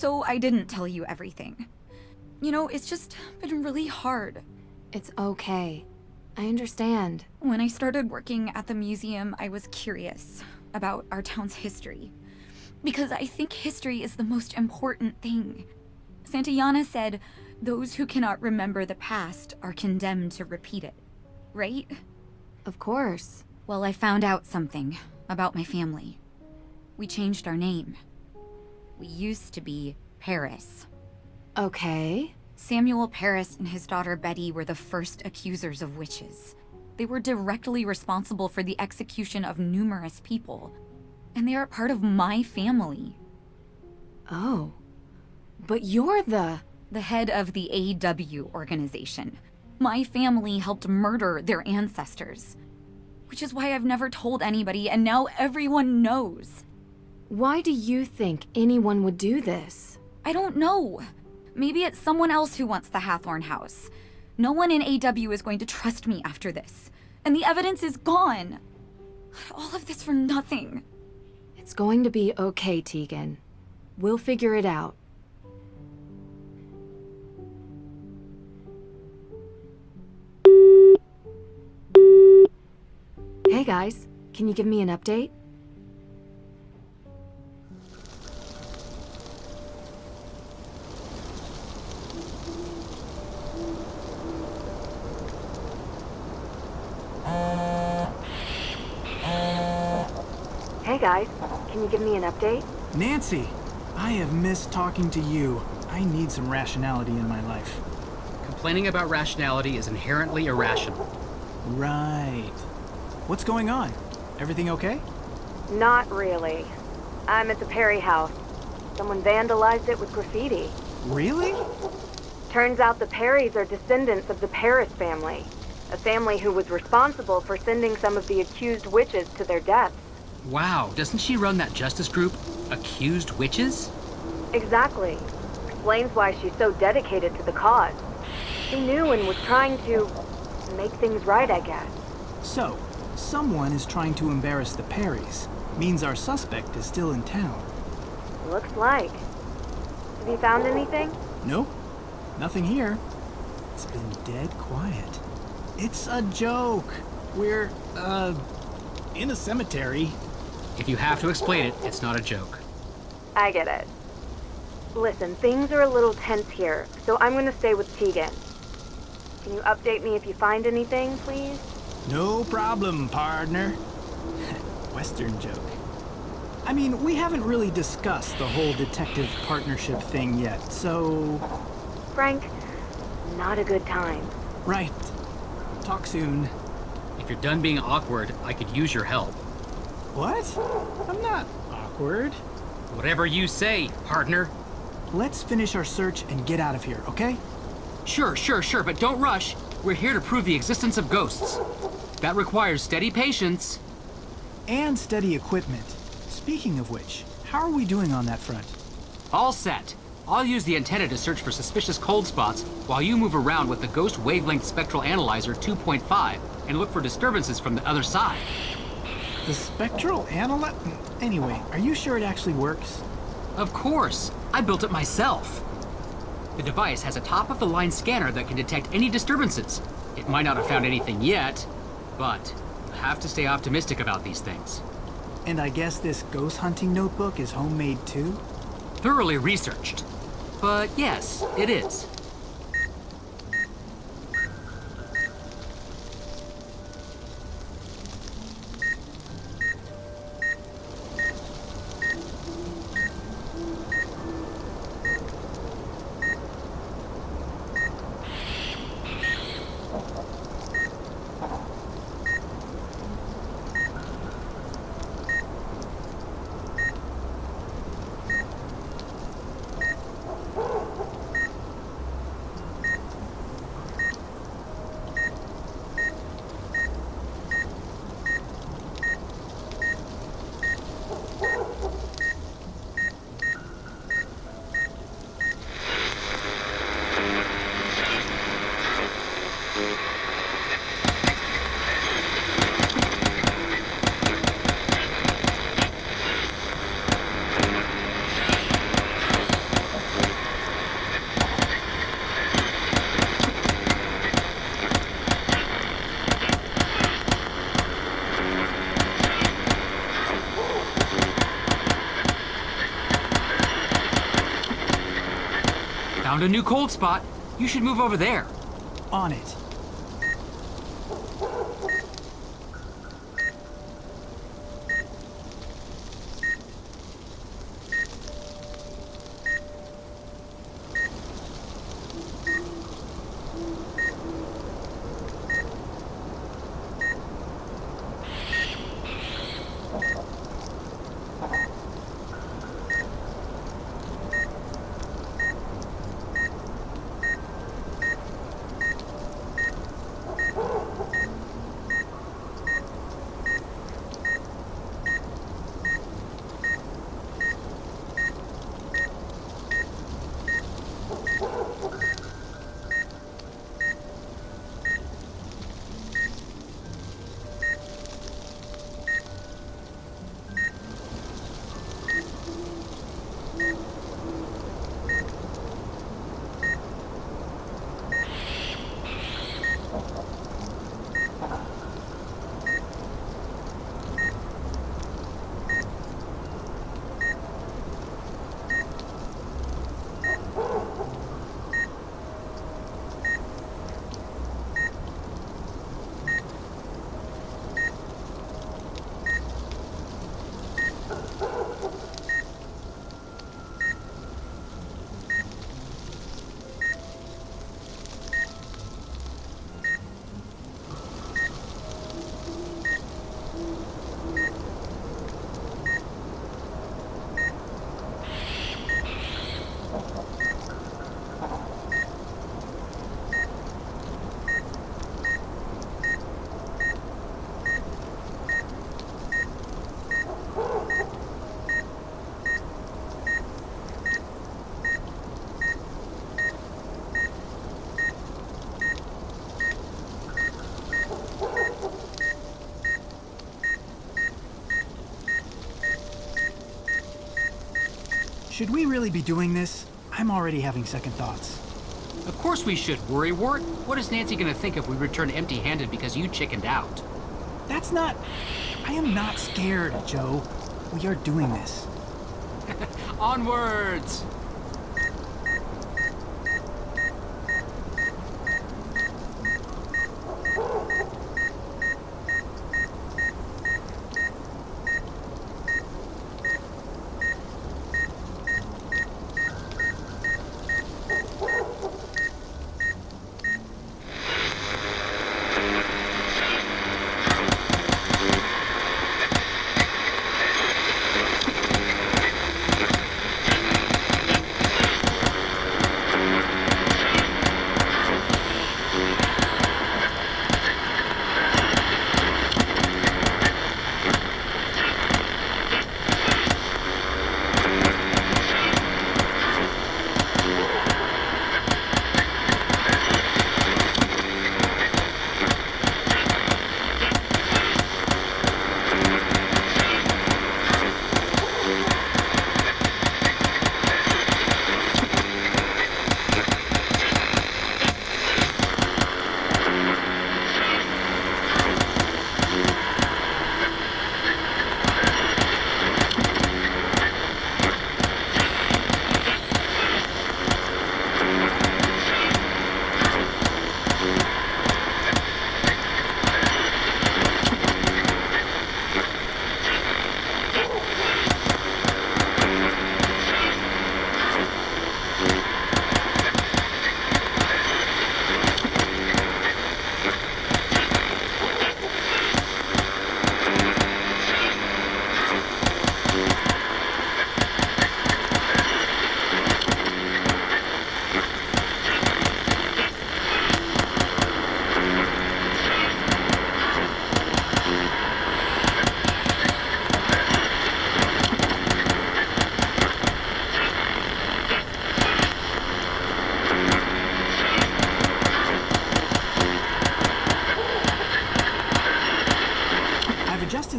So I didn't tell you everything. You know, it's just been really hard. It's okay. I understand. When I started working at the museum, I was curious about our town's history. Because I think history is the most important thing. Santayana said, those who cannot remember the past are condemned to repeat it. Right? Of course. Well, I found out something about my family. We changed our name. We used to be Paris. Okay. Samuel Paris and his daughter Betty were the first accusers of witches. They were directly responsible for the execution of numerous people. And they are part of my family. Oh. But you're the head of the AW organization. My family helped murder their ancestors. Which is why I've never told anybody, and now everyone knows. Why do you think anyone would do this? I don't know. Maybe it's someone else who wants the Hathorn house. No one in AW is going to trust me after this. And the evidence is gone. All of this for nothing. It's going to be okay, Tegan. We'll figure it out. Hey guys, can you give me an update? Hey guys, can you give me an update? Nancy, I have missed talking to you. I need some rationality in my life. Complaining about rationality is inherently irrational. Right. What's going on? Everything okay? Not really. I'm at the Perry house. Someone vandalized it with graffiti. Really? Turns out the Perrys are descendants of the Paris family, a family who was responsible for sending some of the accused witches to their deaths. Wow, doesn't she run that justice group, Accused Witches? Exactly. Explains why she's so dedicated to the cause. She knew and was trying to make things right, I guess. So, someone is trying to embarrass the Perrys. Means our suspect is still in town. Looks like. Have you found anything? Nope. Nothing here. It's been dead quiet. It's a joke. We're, in a cemetery. If you have to explain it, it's not a joke. I get it. Listen, things are a little tense here, so I'm gonna stay with Tegan. Can you update me if you find anything, please? No problem, partner. Western joke. I mean, we haven't really discussed the whole detective partnership thing yet, so... Frank, not a good time. Right. Talk soon. If you're done being awkward, I could use your help. What? I'm not awkward. Whatever you say, partner. Let's finish our search and get out of here, okay? Sure, but don't rush. We're here to prove the existence of ghosts. That requires steady patience. And steady equipment. Speaking of which, how are we doing on that front? All set. I'll use the antenna to search for suspicious cold spots while you move around with the Ghost Wavelength Spectral Analyzer 2.5 and look for disturbances from the other side. The spectral analyzer? Anyway, are you sure it actually works? Of course. I built it myself. The device has a top-of-the-line scanner that can detect any disturbances. It might not have found anything yet, but you have to stay optimistic about these things. And I guess this ghost hunting notebook is homemade too? Thoroughly researched. But yes, it is. Found a new cold spot. You should move over there. On it. Should we really be doing this? I'm already having second thoughts. Of course we should, Worrywart. What is Nancy gonna think if we return empty-handed because you chickened out? That's not... I am not scared, Joe. We are doing this. Onwards!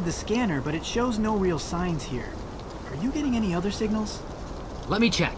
The scanner, but it shows no real signs here. Are you getting any other signals? Let me check.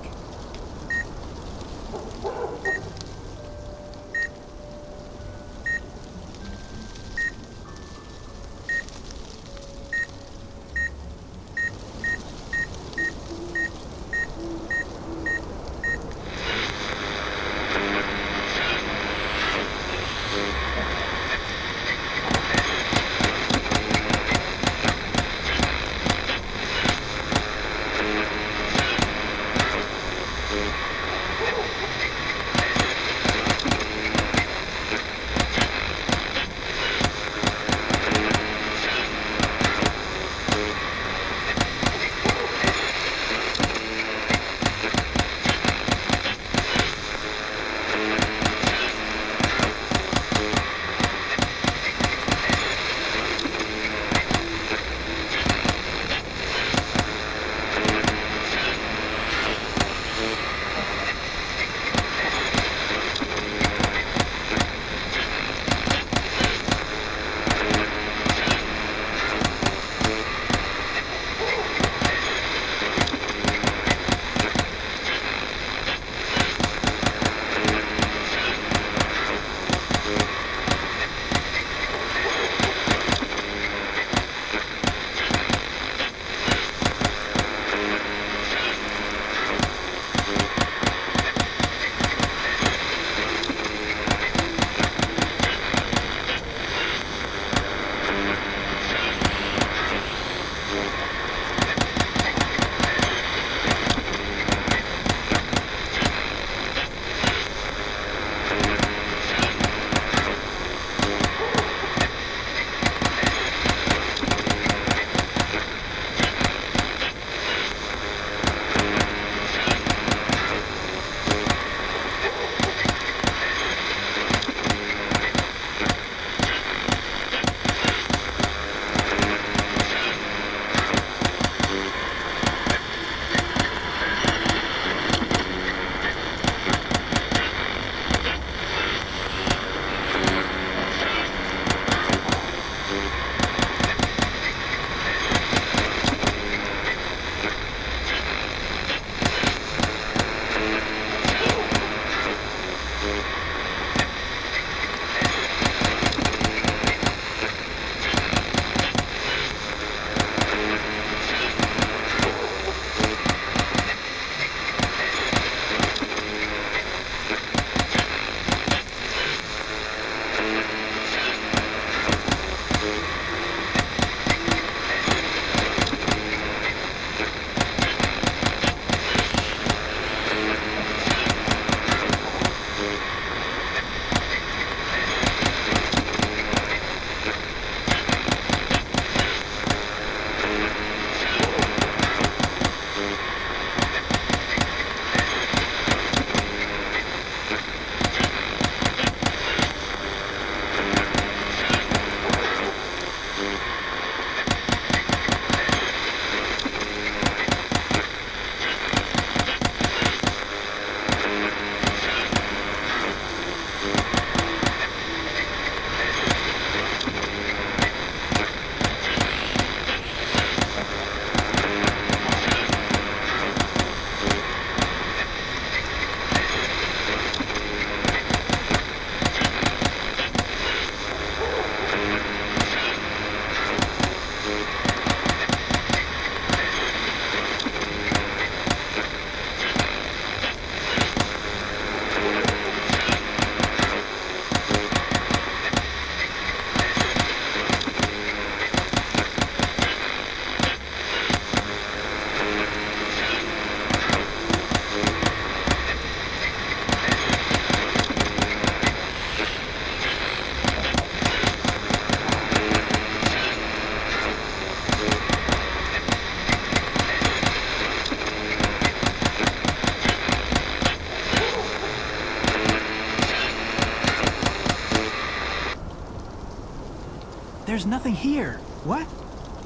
there's nothing here. What?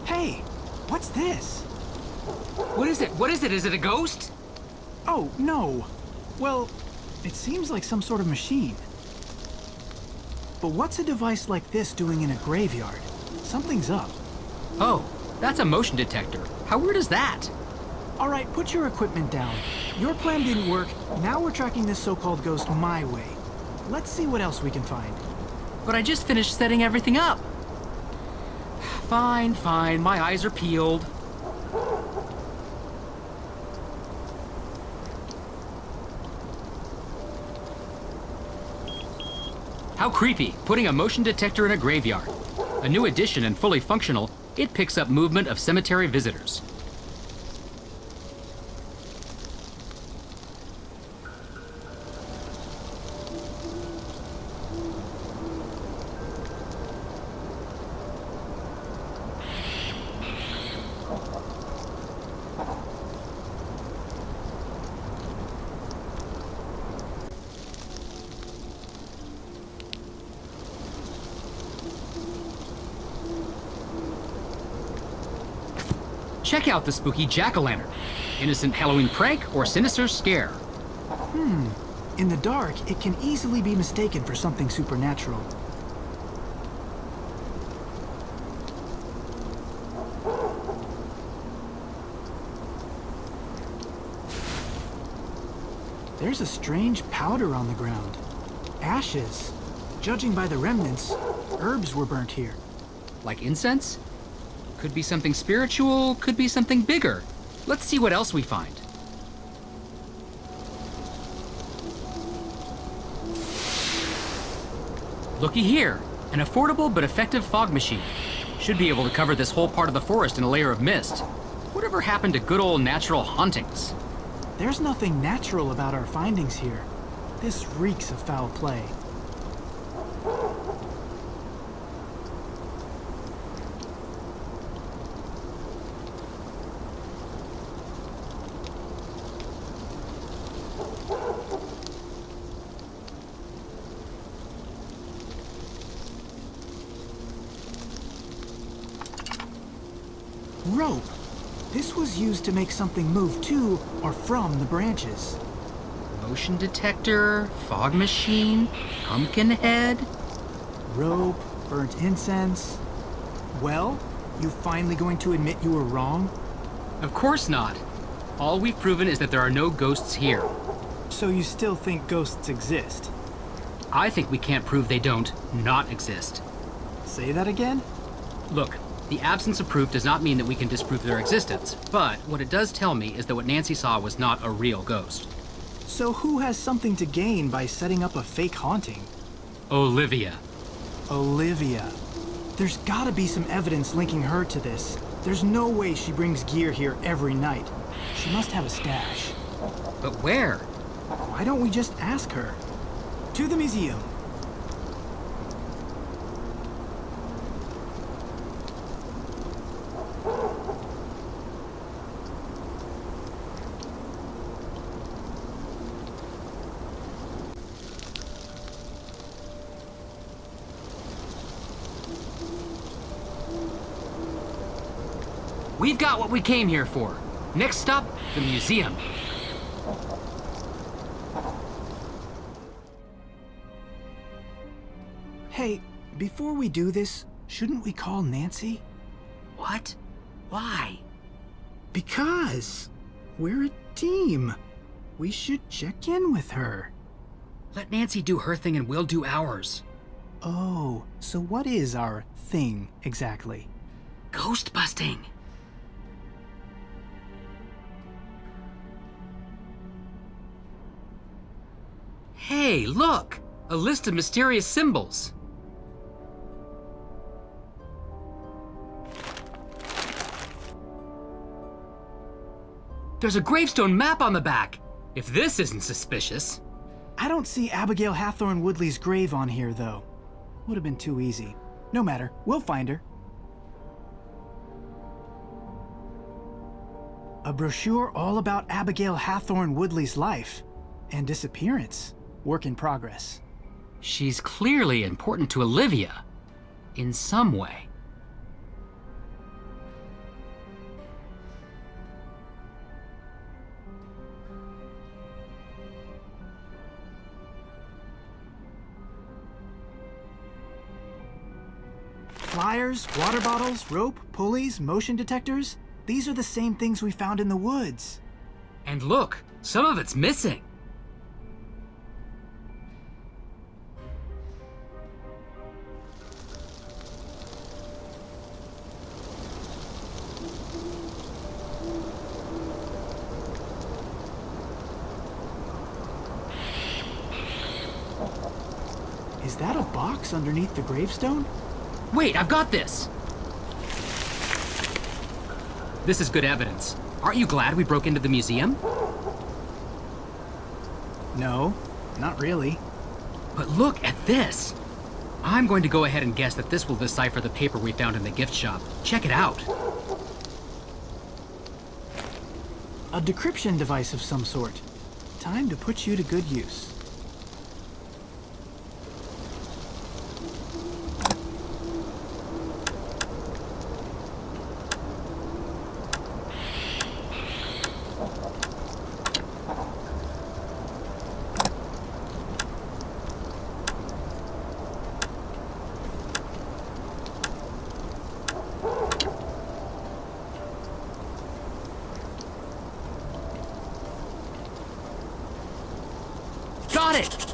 Hey, what's this? What is it? What is it? Is it a ghost? Oh, no. Well, it seems like some sort of machine. But what's a device like this doing in a graveyard? Something's up. Oh, that's a motion detector. How weird is that? All right, put your equipment down. Your plan didn't work. Now we're tracking this so-called ghost my way. Let's see what else we can find. But I just finished setting everything up. Fine, fine. My eyes are peeled. How creepy, putting a motion detector in a graveyard. A new addition and fully functional, it picks up movement of cemetery visitors. Check out the spooky jack-o'-lantern. Innocent Halloween prank or sinister scare. In the dark, it can easily be mistaken for something supernatural. There's a strange powder on the ground. Ashes. Judging by the remnants, herbs were burnt here. Like incense? Could be something spiritual, could be something bigger. Let's see what else we find. Looky here, an affordable but effective fog machine. Should be able to cover this whole part of the forest in a layer of mist. Whatever happened to good old natural hauntings? There's nothing natural about our findings here. This reeks of foul play. Rope. This was used to make something move to or from the branches. Motion detector, fog machine, pumpkin head. Rope, burnt incense. Well, you finally going to admit you were wrong? Of course not. All we've proven is that there are no ghosts here. So you still think ghosts exist? I think we can't prove they don't not exist. Say that again? Look, the absence of proof does not mean that we can disprove their existence, but what it does tell me is that what Nancy saw was not a real ghost. So who has something to gain by setting up a fake haunting? Olivia. Olivia. There's gotta be some evidence linking her to this. There's no way she brings gear here every night. She must have a stash. But where? Why don't we just ask her? To the museum. We've got what we came here for. Next stop, the museum. Hey, before we do this, shouldn't we call Nancy? What? Why? Because we're a team. We should check in with her. Let Nancy do her thing and we'll do ours. Oh, so what is our thing exactly? Ghost busting. Hey, look! A list of mysterious symbols. There's a gravestone map on the back. If this isn't suspicious. I don't see Abigail Hathorne Woodley's grave on here, though. Would have been too easy. No matter, we'll find her. A brochure all about Abigail Hathorne Woodley's life and disappearance. Work in progress. She's clearly important to Olivia. In some way. pliers, water bottles, rope, pulleys, motion detectors. These are the same things we found in the woods. And look, some of it's missing. Is that a box underneath the gravestone? Wait, I've got this! This is good evidence. Aren't you glad we broke into the museum? No, not really. But look at this! I'm going to go ahead and guess that this will decipher the paper we found in the gift shop. Check it out. A decryption device of some sort. Time to put you to good use. Got it!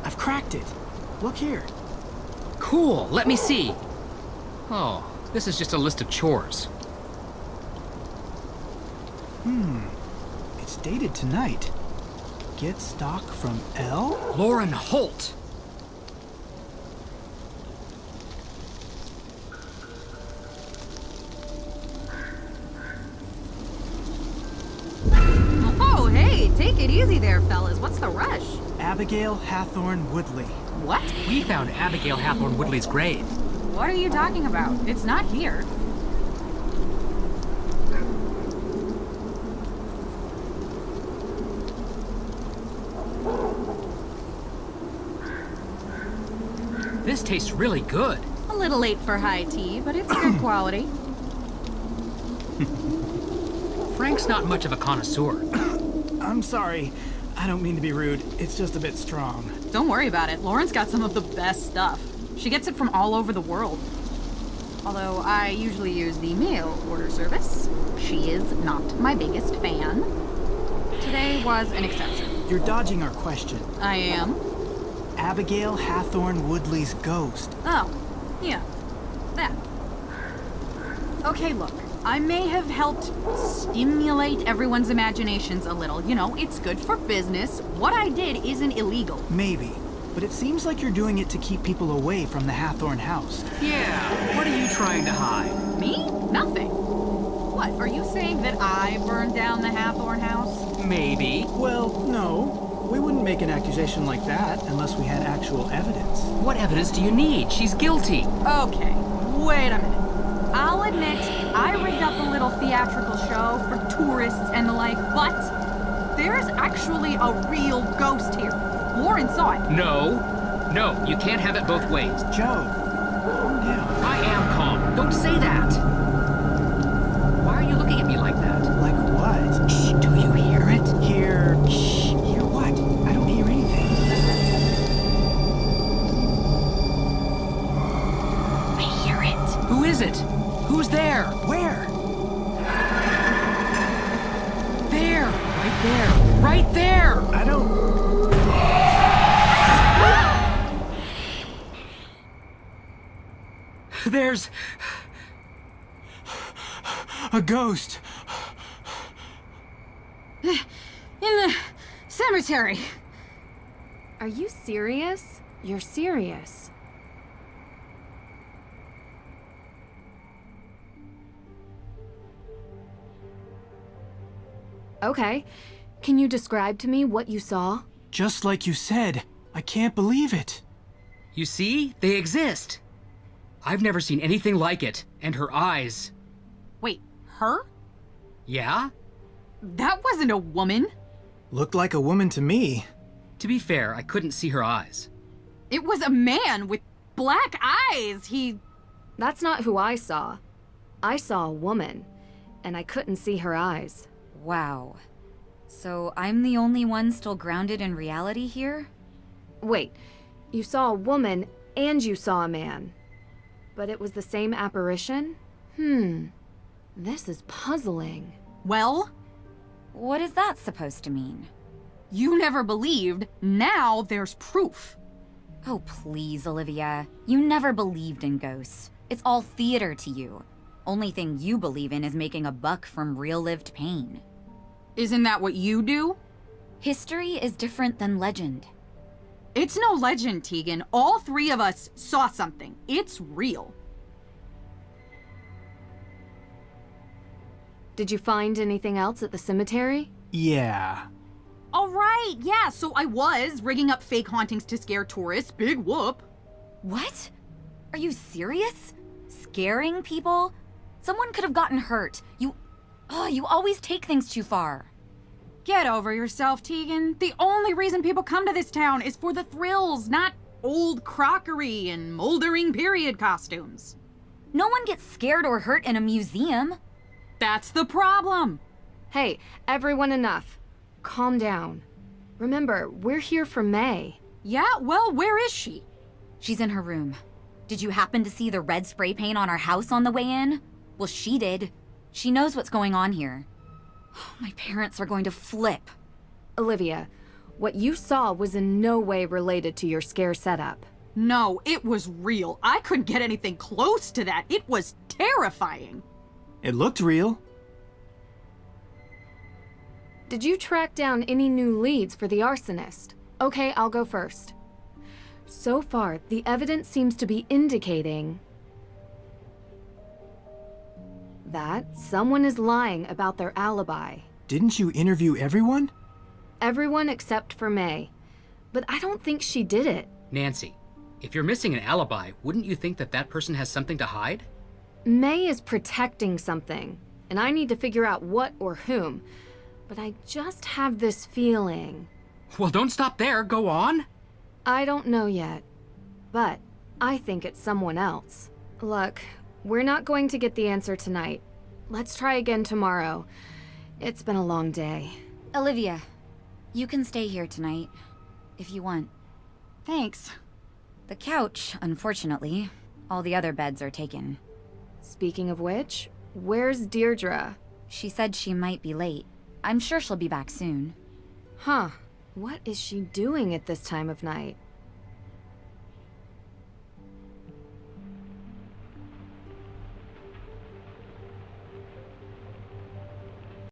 I've cracked it. Look here. Cool, let me see. Oh, this is just a list of chores. It's dated tonight. Get stock from L? Lauren Holt! Oh, hey, take it easy there, fellas. What's the rush? Abigail Hathorne Woodley. What? We found Abigail Hathorne Woodley's grave. What are you talking about? It's not here. This tastes really good. A little late for high tea, but it's good quality. Frank's not much of a connoisseur. I'm sorry. I don't mean to be rude. It's just a bit strong. Don't worry about it. Lauren's got some of the best stuff. She gets it from all over the world. Although I usually use the mail order service. She is not my biggest fan. Today was an exception. You're dodging our question. I am. Abigail Hathorne Woodley's ghost. Oh, yeah. That. Okay, look. I may have helped stimulate everyone's imaginations a little. You know, it's good for business. What I did isn't illegal. Maybe. But it seems like you're doing it to keep people away from the Hathorne house. Yeah, what are you trying to hide? Me? Nothing. What, are you saying that I burned down the Hathorne house? Maybe. Well, no. We wouldn't make an accusation like that unless we had actual evidence. What evidence do you need? She's guilty. Okay, wait a minute. I'll admit, I rigged up a little theatrical show for tourists and the like, but there's actually a real ghost here. Lauren saw it. No. No, you can't have it both ways. Joe, calm down. I am calm. Don't say that. Why are you looking at me like that? Like what? Shh, do you hear it? Hear... Shh. Hear what? I don't hear anything. I hear it. Who is it? Who's there? Where? There! Right there! Right there! I don't... There's... a ghost. In the cemetery. Are you serious? You're serious. Okay. Can you describe to me what you saw? Just like you said. I can't believe it. You see? They exist. I've never seen anything like it. And her eyes... Wait, her? Yeah? That wasn't a woman. Looked like a woman to me. To be fair, I couldn't see her eyes. It was a man with black eyes. That's not who I saw. I saw a woman, and I couldn't see her eyes. Wow. So I'm the only one still grounded in reality here? Wait, you saw a woman and you saw a man. But it was the same apparition? This is puzzling. Well, What is that supposed to mean? you never believed. Now there's proof. Oh, please, Olivia. You never believed in ghosts. It's all theater to you. Only thing you believe in is making a buck from real-lived pain. Isn't that what you do? History is different than legend. It's no legend, Tegan. All three of us saw something. It's real. Did you find anything else at the cemetery? Yeah. All right, yeah, so I was rigging up fake hauntings to scare tourists. Big whoop. What? Are you serious? Scaring people? Someone could have gotten hurt. You always take things too far. Get over yourself, Tegan. The only reason people come to this town is for the thrills, not old crockery and moldering period costumes. No one gets scared or hurt in a museum. That's the problem. Hey, everyone, enough. Calm down. Remember, we're here for May. Yeah, well, where is she? She's in her room. Did you happen to see the red spray paint on our house on the way in? Well, she did. She knows what's going on here. My parents are going to flip. Olivia, what you saw was in no way related to your scare setup. No, it was real. I couldn't get anything close to that. It was terrifying. It looked real. Did you track down any new leads for the arsonist? Okay, I'll go first. So far, the evidence seems to be indicating that someone is lying about their alibi. Didn't you interview everyone? Everyone except for May. But I don't think she did it. Nancy, if you're missing an alibi, wouldn't you think that that person has something to hide? May is protecting something, and I need to figure out what or whom. But I just have this feeling. Well, don't stop there. Go on. I don't know yet, but I think it's someone else. Look, we're not going to get the answer tonight. Let's try again tomorrow. It's been a long day. Olivia, you can stay here tonight, if you want. Thanks. The couch, unfortunately. All the other beds are taken. Speaking of which, where's Deirdre? She said she might be late. I'm sure she'll be back soon. Huh. What is she doing at this time of night?